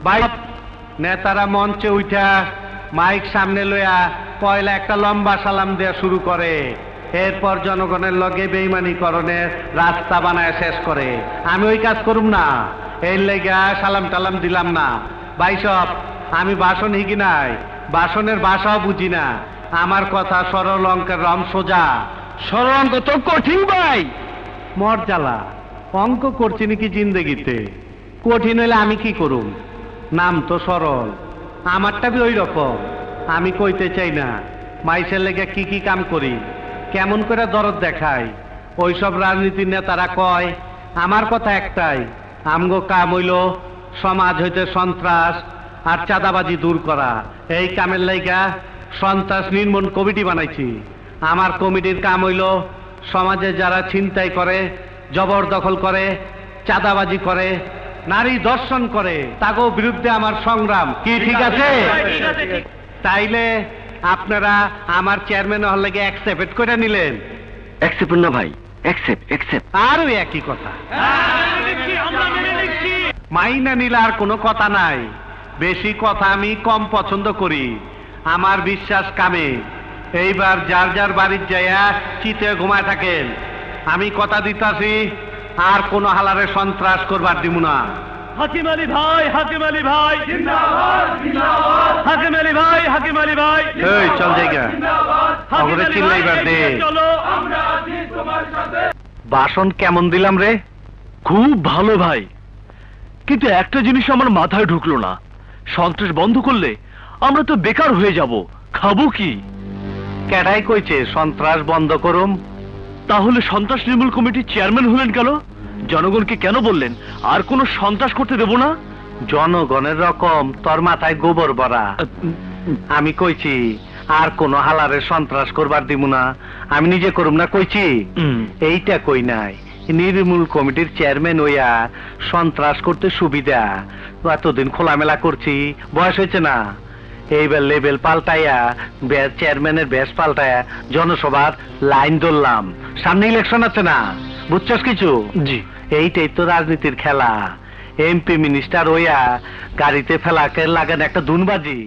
ভাই নেতারা মঞ্চে উঠা মাইক সামনে লইয়া পয়লা একটা লম্বা সালাম দেয়া শুরু করে, এরপর জনগণের লগে বেইমানিকরণের রাস্তা বানায় শেষ করে। আমি ওই কাজ করুম না, এর লেগা সালাম টালাম দিলাম না। ভাই সব আমি ভাষণ হিকি নাই, ভাষণের ভাষাও বুঝি না। আমার কথা সরল অঙ্কের রম সোজা। সরল অঙ্ক তো কঠিন ভাই। মর্যালা অঙ্ক করছি নাকি জিন্দেগিতে? কঠিন হইলে আমি কি করুম? নাম তো সরল, আমারটা বি ওই রকম। আমি কইতে চাই না মাইসের লেগে কি কি কাম করি, কেমন করে দরদ দেখাই। ওইসব রাজনীতির নেতারা কয়, আমার কথা একটাই, আমগো কাম হইল সমাজ হইতে সন্ত্রাস আর চাঁদাবাজি দূর করা। এই কামের লাইগা সন্ত্রাস নির্মূল কমিটি বানাইছি। আমার কমিটির কাম হইল সমাজে যারা ছিনতাই করে, জবরদখল করে, চাঁদাবাজি করে, নারী দর্শন করে, তাগো বিরুদ্ধে আমার সংগ্রাম। কি ঠিক আছে? তাইলে আপনারা আমার চেয়ারম্যান হওয়ার লাগে অ্যাকসেপ্ট করে নিলেন? অ্যাকসেপ্ট না ভাই, অ্যাকসেপ্ট। আরও একই কথা, মাইনা নিলে আর কোনো কথা নাই। বেশি কথা আমি কম পছন্দ করি, আমার বিশ্বাস কামে। এইবার যার যার বাড়ির যাইয়া চিতে ঘুমায় থাকেন। আমি কথা দিতাছি আর কোনো হালারে সন্ত্রাস করবার দিব না। হাকিম আলী ভাই, হাকিম আলী ভাই জিন্দাবাদ, জিন্দাবাদ। হাকিম আলী ভাই, হাকিম আলী ভাই এই চল জায়গা খবরে চিল্লাইবার দে। চলো আমরা আছি তোমার সাথে। ভাষণ কেমন দিলাম রে? খুব ভালো ভাই, কিন্তু একটা জিনিস আমার মাথায় ঢুকলো না। সন্ত্রাস বন্ধ করলে আমরা তো বেকার হয়ে যাব, খাবো কি? কেডাই কইছে সন্ত্রাস বন্ধ করুম? তাহলে সন্ত্রাস নির্মূল কমিটির চেয়ারম্যান হলেন কেন? জনগণকে কেন বললেন আর কোনো সন্ত্রাস করতে দেব না? জনগণের রকম তোর মাথায় গোবর ভরা। আমি কইছি আর কোনো হালারে সন্ত্রাস করবার দিব না, আমি নিজে করুম না কইছি? এইটা কই নাই। নির্মূল কমিটির চেয়ারম্যান হইয়া সন্ত্রাস করতে সুবিধা। এতদিন খোলামেলা করছি, বয়স হয়েছে না। এইবার লেভেল পাল্টাইয়া চেয়ারম্যানের বেশ পাল্টাইয়া জনসভার লাইন ধরলাম। সামনে ইলেকশন আছে না, বুঝছস কিছু? জি। এইটাই তো রাজনীতির খেলা। এমপি মিনিস্টার হইয়া গাড়িতে ফেলাকে লাগান একটা দুনবাজি।